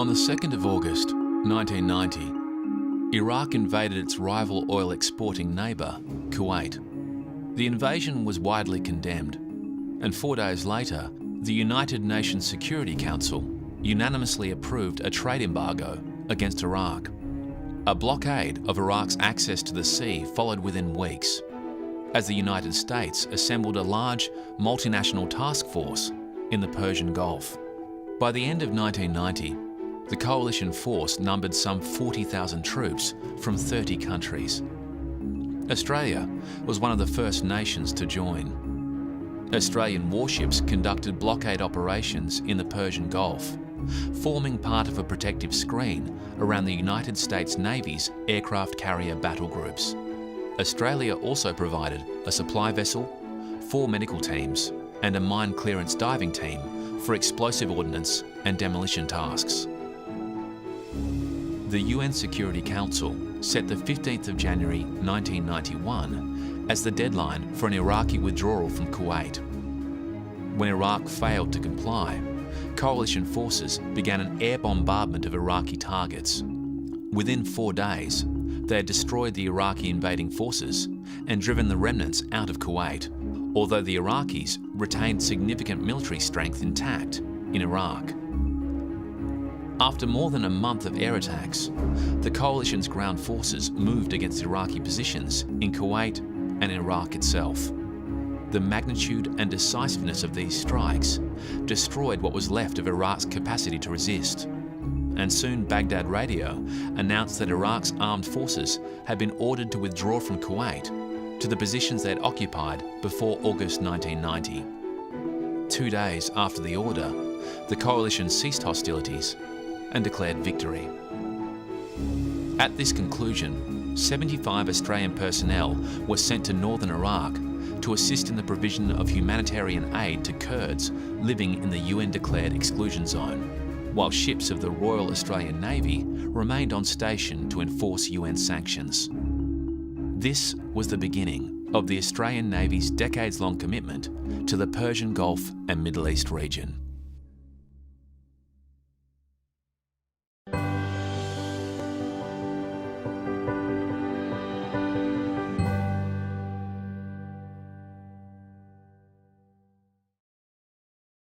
On the 2nd of August 1990, Iraq invaded its rival oil exporting neighbour, Kuwait. The invasion was widely condemned, and 4 days later, the United Nations Security Council unanimously approved a trade embargo against Iraq. A blockade of Iraq's access to the sea followed within weeks, as the United States assembled a large multinational task force in the Persian Gulf. By the end of 1990, the coalition force numbered some 40,000 troops from 30 countries. Australia was one of the first nations to join. Australian warships conducted blockade operations in the Persian Gulf, forming part of a protective screen around the United States Navy's aircraft carrier battle groups. Australia also provided a supply vessel, 4 medical teams, and a mine clearance diving team for explosive ordnance and demolition tasks. The UN Security Council set the 15th of January 1991 as the deadline for an Iraqi withdrawal from Kuwait. When Iraq failed to comply, coalition forces began an air bombardment of Iraqi targets. Within 4 days, they had destroyed the Iraqi invading forces and driven the remnants out of Kuwait, although the Iraqis retained significant military strength intact in Iraq. After more than a month of air attacks, the coalition's ground forces moved against Iraqi positions in Kuwait and in Iraq itself. The magnitude and decisiveness of these strikes destroyed what was left of Iraq's capacity to resist, and soon Baghdad radio announced that Iraq's armed forces had been ordered to withdraw from Kuwait to the positions they had occupied before August 1990. 2 days after the order, the coalition ceased hostilities and declared victory. At this conclusion, 75 Australian personnel were sent to northern Iraq to assist in the provision of humanitarian aid to Kurds living in the UN-declared exclusion zone, while ships of the Royal Australian Navy remained on station to enforce UN sanctions. This was the beginning of the Australian Navy's decades-long commitment to the Persian Gulf and Middle East region.